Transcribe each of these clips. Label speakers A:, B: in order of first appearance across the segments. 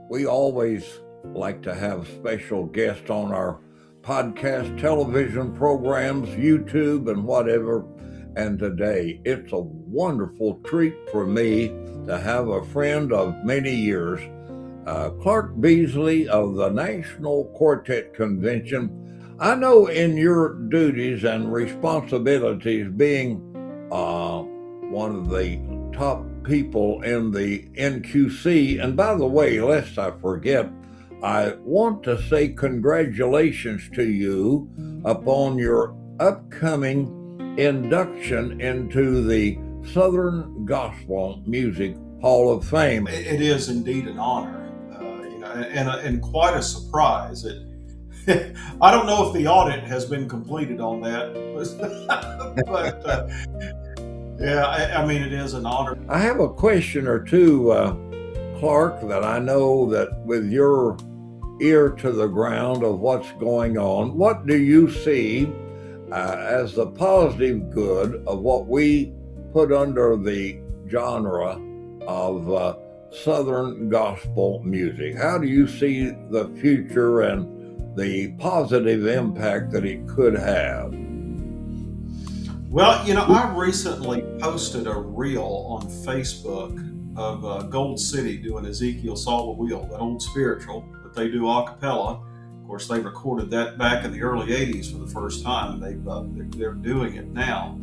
A: We always like to have special guests on our podcast, television programs, YouTube, and whatever. And today, it's a wonderful treat for me to have a friend of many years, Clark Beasley of the National Quartet Convention. I know in your duties and responsibilities, being one of the top people in the NQC, and by the way, lest I forget, I want to say congratulations to you upon your upcoming induction into the Southern Gospel Music Hall of Fame.
B: It is indeed an honor, and quite a surprise. I don't know if the audit has been completed on that, but I mean, it is an honor.
A: I have a question or two, Clark, that I know that with your ear to the ground of what's going on, what do you see as the positive good of what we put under the genre of Southern gospel music? How do you see the future and the positive impact that it could have?
B: Well, I recently posted a reel on Facebook of Gold City doing Ezekiel Saw the Wheel, that old spiritual that they do a cappella. Of course, they recorded that back in the early 80s for the first time. They're doing it now.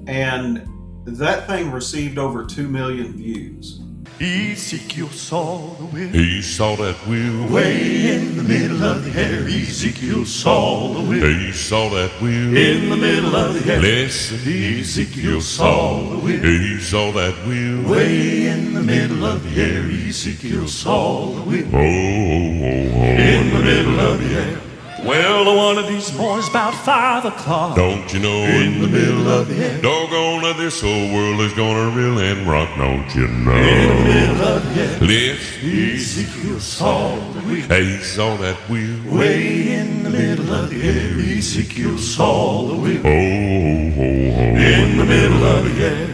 B: And that thing received over 2 million views.
C: Ezekiel saw the wheel.
D: He saw that wheel
C: Way in the middle of the air. Ezekiel saw the wheel.
D: He saw that wheel
C: In the middle of the air.
D: Listen,
C: Ezekiel saw the wheel.
D: he saw that wheel.
C: Way in the middle of the air. Ezekiel saw the wheel.
D: Oh,
C: In the middle of the air. Well, one of these boys about 5 o'clock.
D: don't you know
C: In the middle of the air.
D: doggone it, this whole world is gonna reel and rock, don't you know?
C: In the middle of the air.
D: Listen,
C: Ezekiel saw the wheel.
D: he saw that wheel.
C: Way in the middle of the air. Ezekiel saw the wheel. In the middle of the air.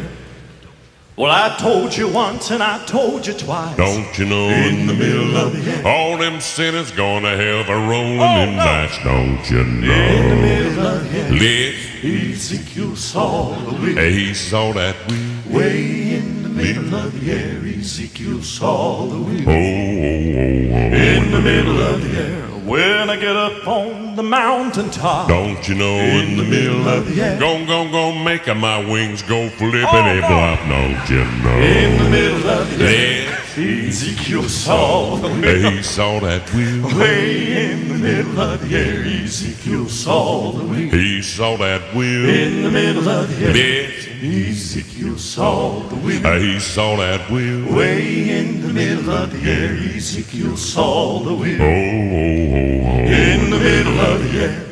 C: Well, I told you once and I told you twice.
D: Don't you know
C: In the middle of the air.
D: all them sinners gonna have a rolling in dice, don't you
C: In the
D: know?
C: middle of the air.
D: Listen,
C: Ezekiel saw the wheel.
D: he saw that wheel.
C: Way in the middle of the air. Ezekiel saw the wheel.
D: In
C: In the middle of the air. When I get up on the mountaintop.
D: don't you know
C: In the middle of the air.
D: Gon' make my wings go flippity flop, don't you know?
C: In the middle of the air.
D: Yeah,
C: Ezekiel saw the wheel.
D: he saw that wheel.
C: Way in the middle of the air. Ezekiel saw the wheel.
D: He saw that wheel.
C: In the middle of the air.
D: Yeah,
C: Ezekiel saw the wheel.
D: he saw that wheel.
C: Way in the middle of the air. Ezekiel saw the wheel. In the middle of the air.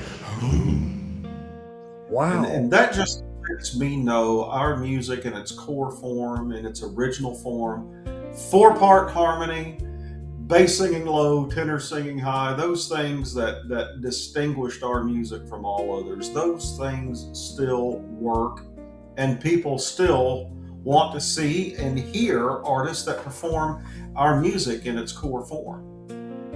A: Wow.
B: And that just lets me know our music in its core form, in its original form, 4-part harmony, bass singing low, tenor singing high, those things that distinguished our music from all others, those things still work, and people still want to see and hear artists that perform our music in its core form.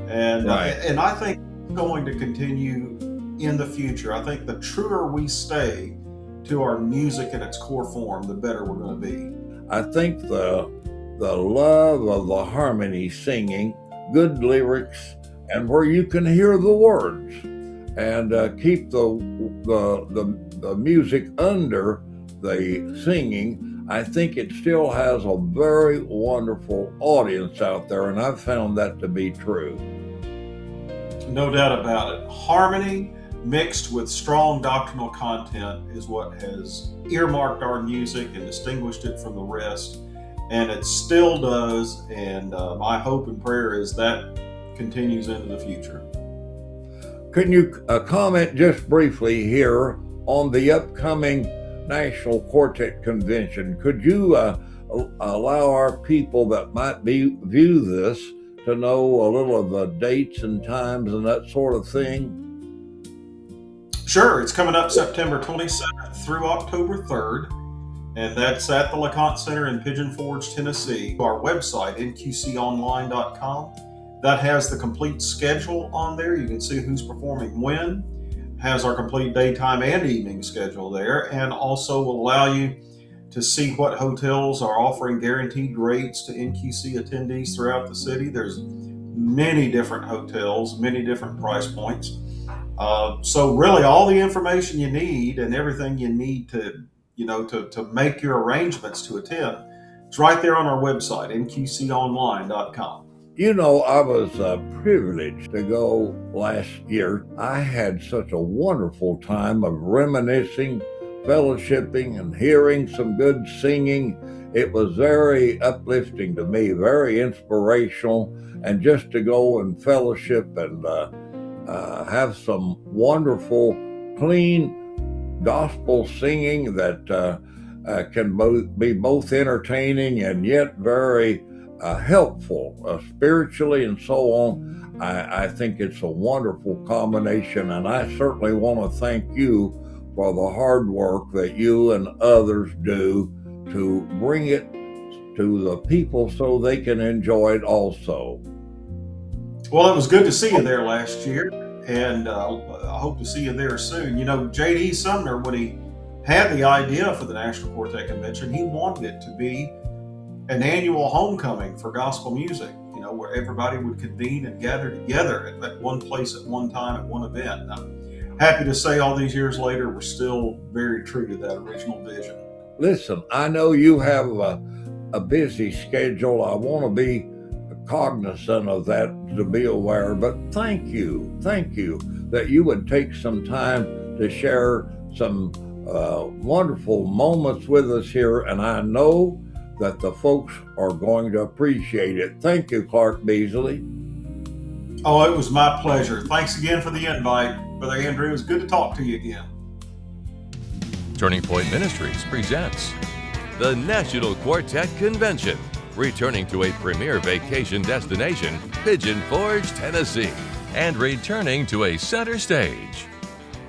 B: And
A: Right.
B: and I think it's going to continue in the future. I think the truer we stay to our music in its core form, the better we're going to be.
A: I think the love of the harmony singing, good lyrics, and where you can hear the words, and keep the music under the singing. I think it still has a very wonderful audience out there, and I've found that to be true.
B: No doubt about it. Harmony mixed with strong doctrinal content is what has earmarked our music and distinguished it from the rest. And it still does. And my hope and prayer is that continues into the future.
A: Can you comment just briefly here on the upcoming National Quartet Convention? Could you allow our people that might view this to know a little of the dates and times and that sort of thing?
B: Sure. It's coming up September 27th through October 3rd. And that's at the LeConte Center in Pigeon Forge, Tennessee. Our website, nqconline.com, That has the complete schedule on there. You can see who's performing when, has our complete daytime and evening schedule there, and also will allow you to see what hotels are offering guaranteed rates to NQC attendees throughout the city. There's many different hotels, many different price points. So really all the information you need and everything you need to make your arrangements to attend, it's right there on our website, nqconline.com.
A: You know, I was privileged to go last year. I had such a wonderful time of reminiscing, fellowshipping, and hearing some good singing. It was very uplifting to me, very inspirational, and just to go and fellowship and have some wonderful, clean gospel singing that can be both entertaining and yet very helpful spiritually and so on. I think it's a wonderful combination, and I certainly want to thank you for the hard work that you and others do to bring it to the people so they can enjoy it also.
B: Well, it was good to see you there last year, and I hope to see you there soon. You know, J.D. Sumner, when he had the idea for the National Quartet Convention, he wanted it to be an annual homecoming for gospel music, you know, where everybody would convene and gather together at one place at one time at one event. And I'm happy to say all these years later, we're still very true to that original vision.
A: Listen, I know you have a busy schedule. I want to be cognizant of that, to be aware, but thank you that you would take some time to share some wonderful moments with us here, and I know that the folks are going to appreciate it. Thank you, Clark Beasley.
B: Oh, it was my pleasure. Thanks again for the invite, Brother Andrew. It was good to talk to you again.
E: Turning Point Ministries presents the National Quartet Convention, returning to a premier vacation destination, Pigeon Forge, Tennessee, and returning to a center stage.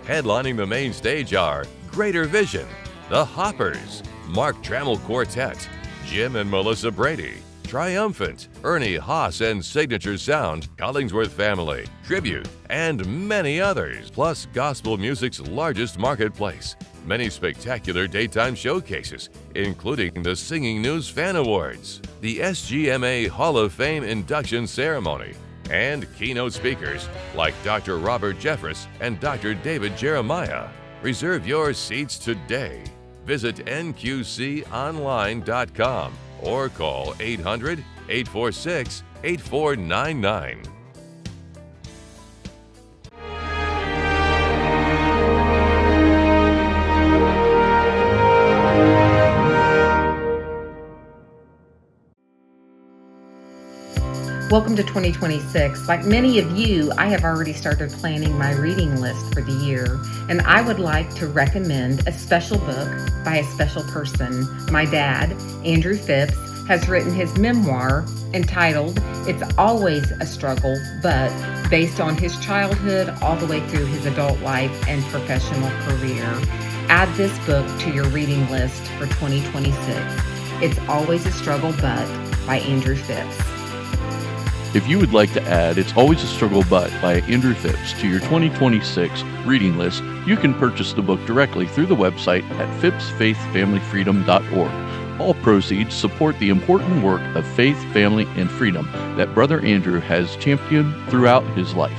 E: Headlining the main stage are Greater Vision, The Hoppers, Mark Trammell Quartet, Jim and Melissa Brady, Triumphant, Ernie Haas and Signature Sound, Collingsworth Family, Tribute, and many others, plus gospel music's largest marketplace. Many spectacular daytime showcases, including the Singing News Fan Awards, the SGMA Hall of Fame induction ceremony, and keynote speakers like Dr. Robert Jeffress and Dr. David Jeremiah. Reserve your seats today. Visit nqconline.com or call 800-846-8499.
F: Welcome to 2026. Like many of you, I have already started planning my reading list for the year, and I would like to recommend a special book by a special person. My dad, Andrew Phipps, has written his memoir entitled It's Always a Struggle, but based on his childhood all the way through his adult life and professional career. Add this book to your reading list for 2026. It's Always a Struggle, but by Andrew Phipps.
G: If you would like to add It's Always a Struggle But by Andrew Phipps to your 2026 reading list, you can purchase the book directly through the website at Phipps-Faith-Family-Freedom. All proceeds support the important work of faith, family, and freedom that Brother Andrew has championed throughout his life.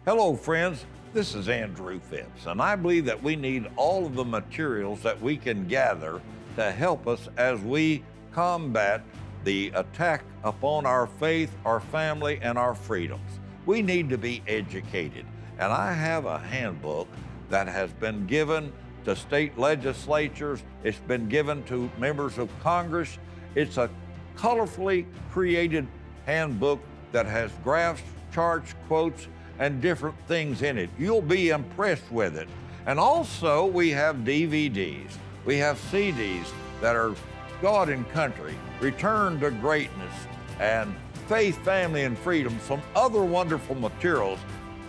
A: Hello, friends. This is Andrew Phipps, and I believe that we need all of the materials that we can gather to help us as we combat the attack upon our faith, our family, and our freedoms. We need to be educated. And I have a handbook that has been given to state legislatures. It's been given to members of Congress. It's a colorfully created handbook that has graphs, charts, quotes, and different things in it. You'll be impressed with it. And also we have DVDs. We have CDs that are God and Country, Return to Greatness, and Faith, Family, and Freedom, some other wonderful materials.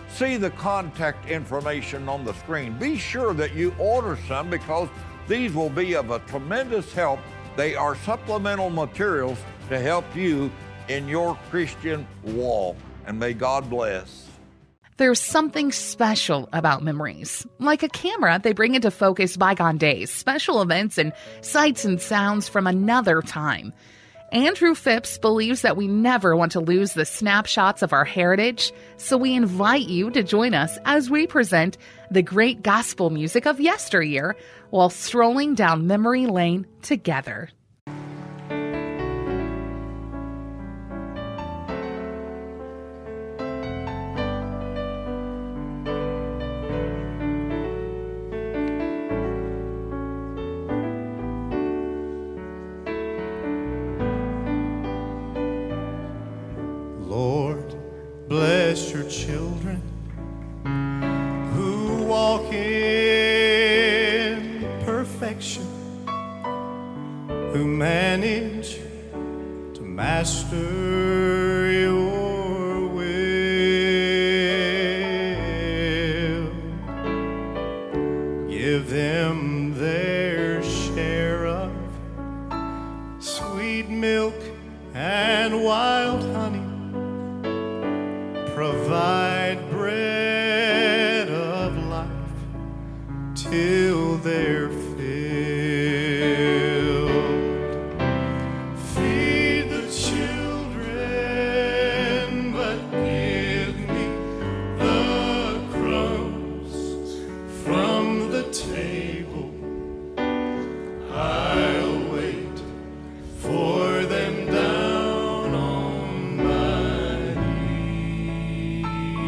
A: See the contact information on the screen. Be sure that you order some because these will be of a tremendous help. They are supplemental materials to help you in your Christian walk. And may God bless.
H: There's something special about memories. Like a camera, they bring into focus bygone days, special events, and sights and sounds from another time. Andrew Phipps believes that we never want to lose the snapshots of our heritage, so we invite you to join us as we present the great gospel music of yesteryear while strolling down memory lane together.
C: Lord, bless your children who walk in perfection, who manage to master your will. Give them their share of sweet milk and wild honey. Provide bread of life till they're filled. Feed the children, but give me the crumbs from the table. I'll wait for them down on my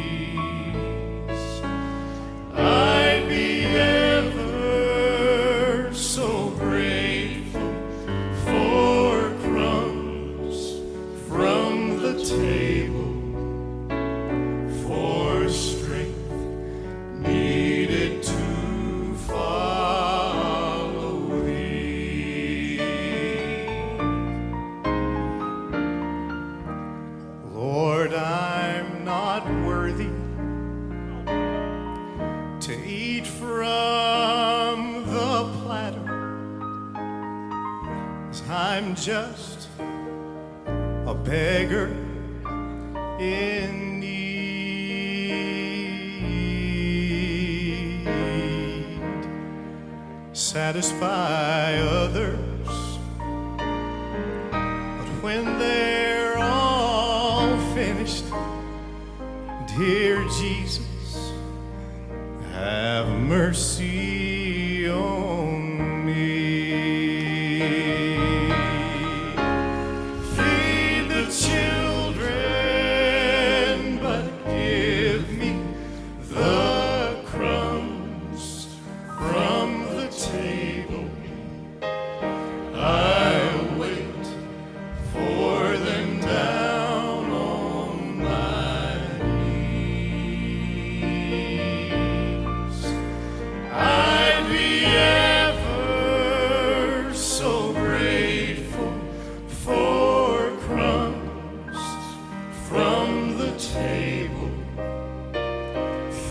C: knees. I'd be ever so grateful for crumbs from the table, for strength needed to follow thee. Lord, I'm not worthy to eat from the platter, 'cause I'm just a beggar in need. Satisfy others, but when they're all finished, dear Jesus, have mercy on me. Feed the children, but give me the crumbs from the table. I'll wait for them down on my knees. I'd be ever so grateful for crumbs from the table,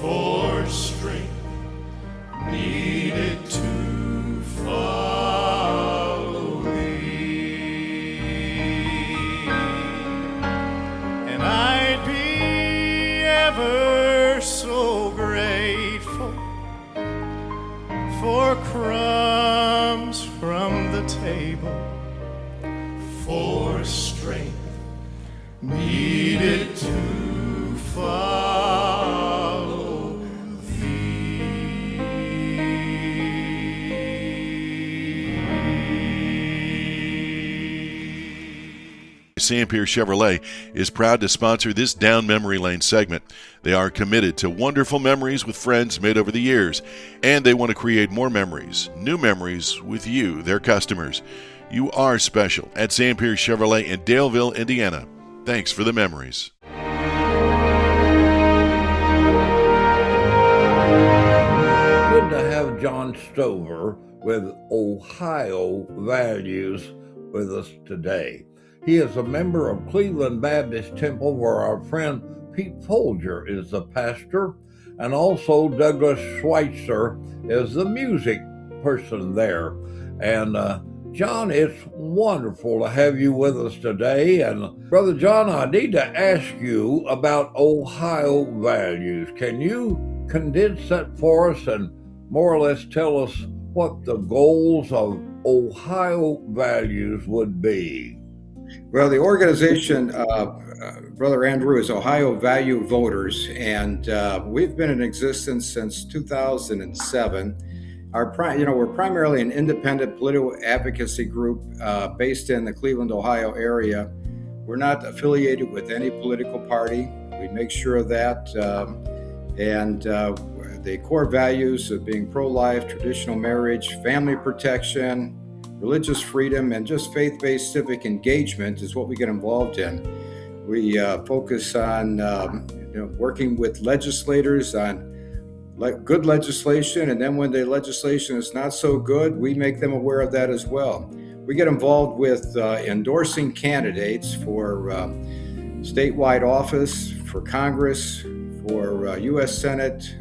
C: for strength needed to follow thee. And I'd be ever so grateful for crumbs from the table, for strength needed to follow thee.
I: Sam Pierce Chevrolet is proud to sponsor this Down Memory Lane segment. They are committed to wonderful memories with friends made over the years, and they want to create more memories, new memories with you, their customers. You are special at Sam Pierce Chevrolet in Daleville, Indiana. Thanks for the memories.
A: Good to have John Stover with Ohio Values with us today. He is a member of Cleveland Baptist Temple, where our friend Pete Folger is the pastor, and also Douglas Schweitzer is the music person there. And John, it's wonderful to have you with us today. And Brother John, I need to ask you about Ohio Values. Can you condense that for us and more or less tell us what the goals of Ohio Values would be?
J: Well, the organization, Brother Andrew, is Ohio Value Voters, and we've been in existence since 2007. We're primarily an independent political advocacy group based in the Cleveland, Ohio area. We're not affiliated with any political party. We make sure of that, and the core values of being pro-life, traditional marriage, family protection, religious freedom, and just faith-based civic engagement is what we get involved in. We focus on working with legislators on good legislation, and then when the legislation is not so good, we make them aware of that as well. We get involved with endorsing candidates for statewide office, for Congress, for U.S. Senate,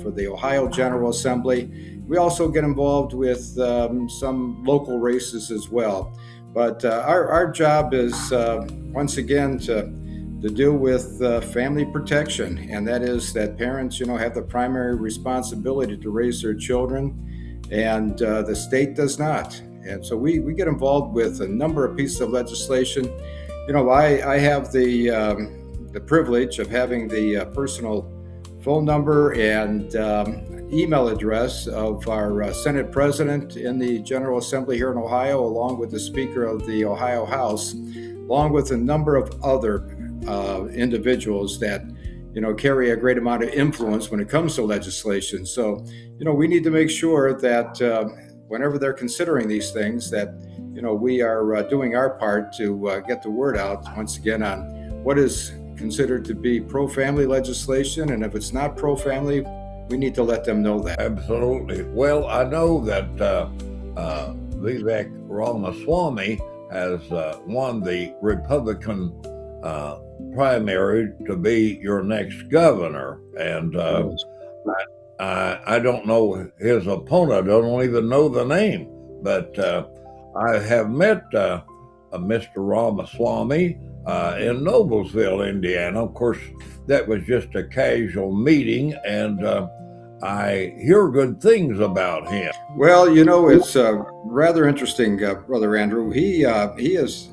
J: for the Ohio General Assembly. We also get involved with some local races as well. But our job is, once again, to deal with family protection. And that is that parents, have the primary responsibility to raise their children, and the state does not. And so we get involved with a number of pieces of legislation. I have the privilege of having the personal phone number and email address of our Senate President in the General Assembly here in Ohio, along with the Speaker of the Ohio House, along with a number of other individuals that carry a great amount of influence when it comes to legislation. So we need to make sure that whenever they're considering these things, that we are doing our part to get the word out once again on what is considered to be pro-family legislation, and if it's not pro-family, we need to let them know that.
A: Absolutely. Well, I know that Vivek Ramaswamy has won the Republican primary to be your next governor, and I don't know his opponent. I don't even know the name, but I have met Mr. Ramaswamy in Noblesville, Indiana. Of course, that was just a casual meeting, and I hear good things about him.
J: Well, it's rather interesting, Brother Andrew. He has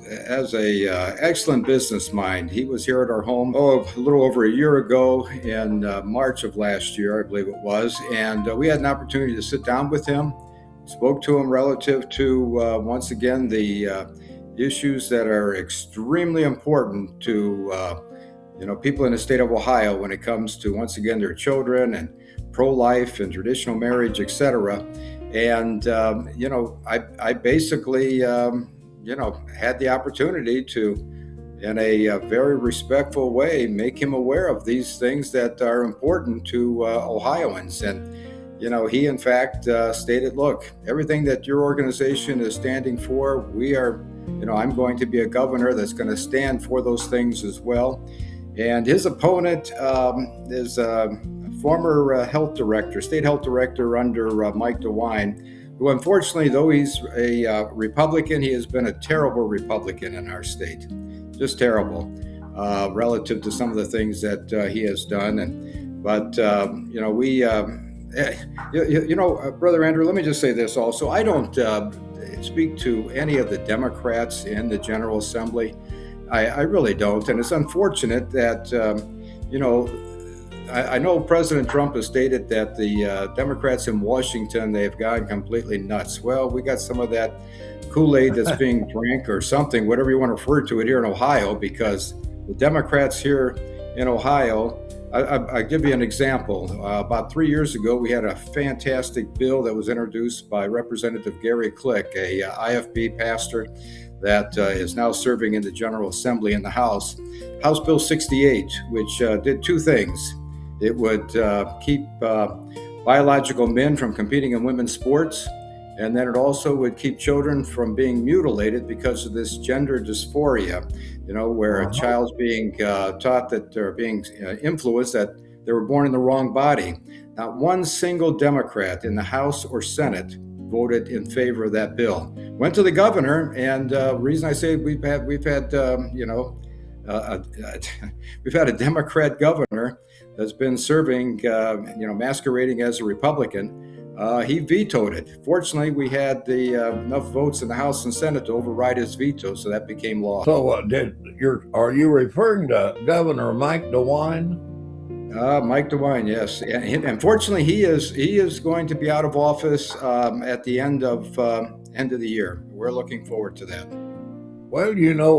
J: a excellent business mind. He was here at our home, a little over a year ago in March of last year, I believe it was, and we had an opportunity to sit down with him, spoke to him relative to, once again, the issues that are extremely important to people in the state of Ohio when it comes to, once again, their children and pro-life and traditional marriage, etc. And I basically had the opportunity to, in a very respectful way, make him aware of these things that are important to Ohioans. And he in fact stated, look, everything that your organization is standing for, we are, I'm going to be a governor that's going to stand for those things as well. And his opponent is a former health director, state health director under Mike DeWine, who unfortunately, though he's a Republican, he has been a terrible Republican in our state, just terrible, relative to some of the things that he has done. But Brother Andrew, let me just say this also. I don't speak to any of the Democrats in the General Assembly. I really don't. And it's unfortunate that, I know President Trump has stated that the Democrats in Washington, they've gone completely nuts. Well, we got some of that Kool-Aid that's being drank or something, whatever you want to refer to it here in Ohio, because the Democrats here in Ohio, I'll give you an example. About 3 years ago, we had a fantastic bill that was introduced by Representative Gary Click, a IFB pastor that is now serving in the General Assembly in the House. House Bill 68, which did two things. It would keep biological men from competing in women's sports, and then it also would keep children from being mutilated because of this gender dysphoria, where a child's being taught that they're being influenced that they were born in the wrong body. Not one single Democrat in the House or Senate voted in favor of that bill. Went to the governor, and the reason I say we've had we've had a Democrat governor that's been serving, masquerading as a Republican. He vetoed it. Fortunately, we had enough votes in the House and Senate to override his veto, so that became law.
A: So, are you referring to Governor Mike DeWine?
J: Mike DeWine, yes. And fortunately, he is going to be out of office at the end of the year. We're looking forward to that.
A: Well,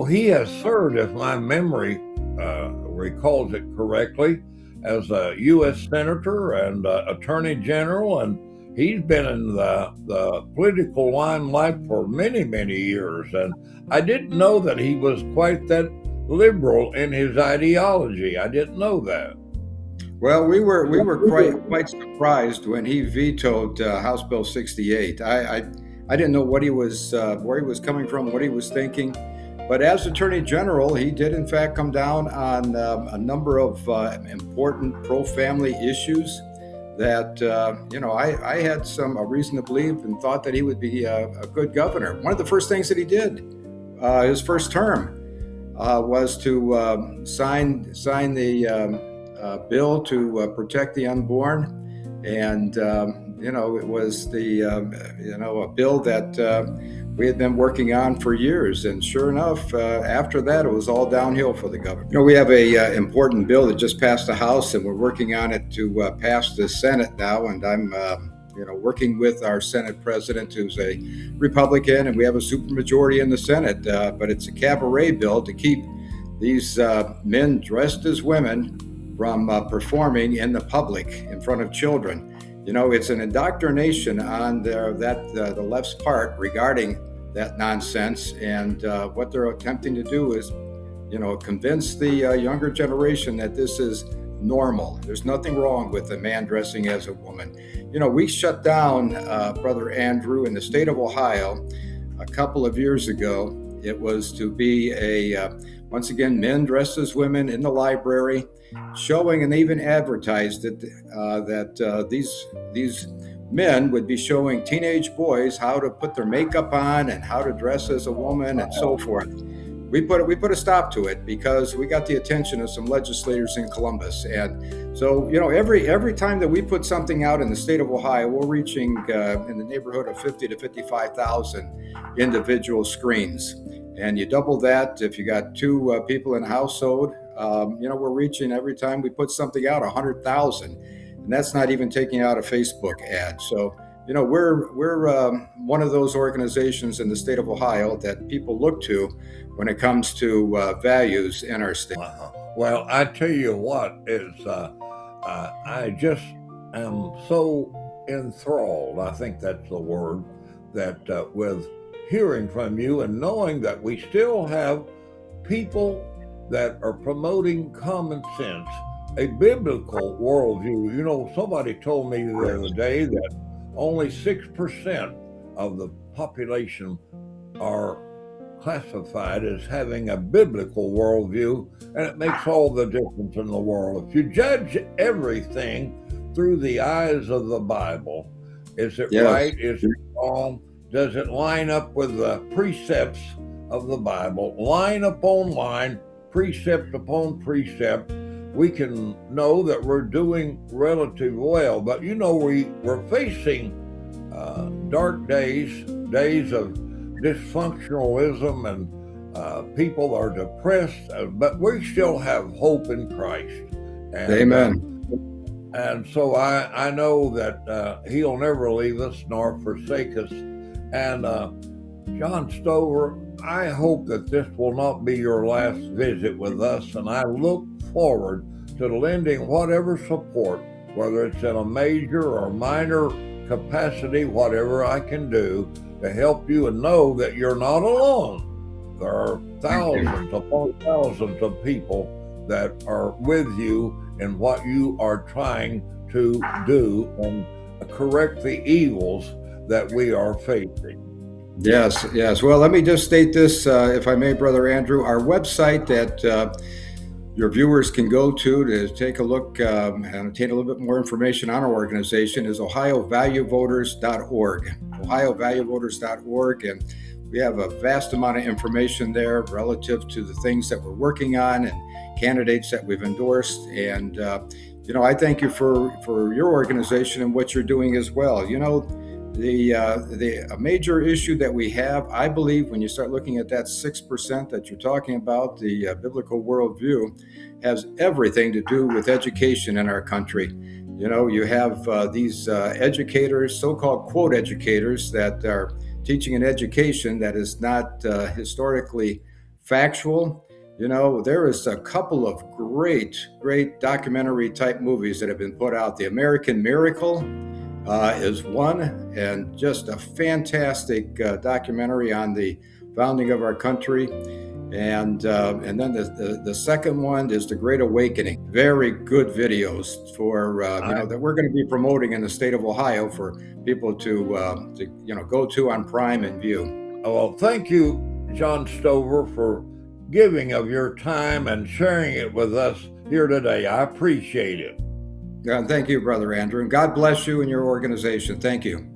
A: he has served, if my memory recalls it correctly, as a U.S. Senator and Attorney General, and he's been in the political limelight for many, many years. And I didn't know that he was quite that liberal in his ideology. I didn't know that.
J: Well, we were quite surprised when he vetoed House Bill 68. I didn't know what he was where he was coming from, what he was thinking. But as Attorney General, he did in fact come down on a number of important pro-family issues that I had a reason to believe and thought that he would be a good governor. One of the first things that he did, his first term, was to sign the bill to protect the unborn, and it was a bill that we had been working on for years. And sure enough, after that, it was all downhill for the governor. We have a important bill that just passed the House, and we're working on it to pass the Senate now. And I'm working with our Senate president, who's a Republican, and we have a supermajority in the Senate. But it's a cabaret bill to keep these men dressed as women from performing in the public in front of children. It's an indoctrination on the left's part regarding that nonsense, and what they're attempting to do is, convince the younger generation that this is normal. There's nothing wrong with a man dressing as a woman. We shut down, Brother Andrew, in the state of Ohio a couple of years ago. It was to be once again, men dressed as women in the library, showing, and they even advertised it, that these men would be showing teenage boys how to put their makeup on and how to dress as a woman and so forth. We put a stop to it because we got the attention of some legislators in Columbus. And so, every time that we put something out in the state of Ohio, we're reaching in the neighborhood of 50 to 55,000 individual screens. And you double that if you got two people in a household, we're reaching, every time we put something out, 100,000. And that's not even taking out a Facebook ad. So, we're one of those organizations in the state of Ohio that people look to when it comes to values in our state.
A: Well, I tell you what, I just am so enthralled, I think that's the word, that with hearing from you and knowing that we still have people that are promoting common sense, a biblical worldview. Somebody told me the other day that only 6% of the population are classified as having a biblical worldview, and it makes all the difference in the world. If you judge everything through the eyes of the Bible, is it right? Is it wrong? Does it line up with the precepts of the Bible? Line upon line, precept upon precept, we can know that we're doing relatively well. But we're facing dark days of dysfunctionalism, and people are depressed, but we still have hope in Christ. And,
J: Amen.
A: And so I know that he'll never leave us nor forsake us. And John Stover, I hope that this will not be your last visit with us, and I look forward to lending whatever support, whether it's in a major or minor capacity, whatever I can do to help you, and know that you're not alone. There are thousands upon thousands of people that are with you in what you are trying to do and correct the evils that we are facing.
J: Yes. Well, let me just state this, if I may, Brother Andrew. Our website that your viewers can go to take a look and obtain a little bit more information on our organization is ohiovaluevoters.org. ohiovaluevoters.org. And we have a vast amount of information there relative to the things that we're working on and candidates that we've endorsed. And, I thank you for your organization and what you're doing as well. The major issue that we have, I believe, when you start looking at that 6% that you're talking about, the biblical worldview, has everything to do with education in our country. You have these educators, so-called quote educators, that are teaching an education that is not historically factual. There is a couple of great documentary type movies that have been put out. The American Miracle is one, and just a fantastic documentary on the founding of our country. And then the second one is The Great Awakening. Very good videos for that we're going to be promoting in the state of Ohio for people to go to on Prime and view.
A: Well, thank you, John Stover, for giving of your time and sharing it with us here today. I appreciate it.
J: Yeah, thank you, Brother Andrew. And God bless you and your organization. Thank you.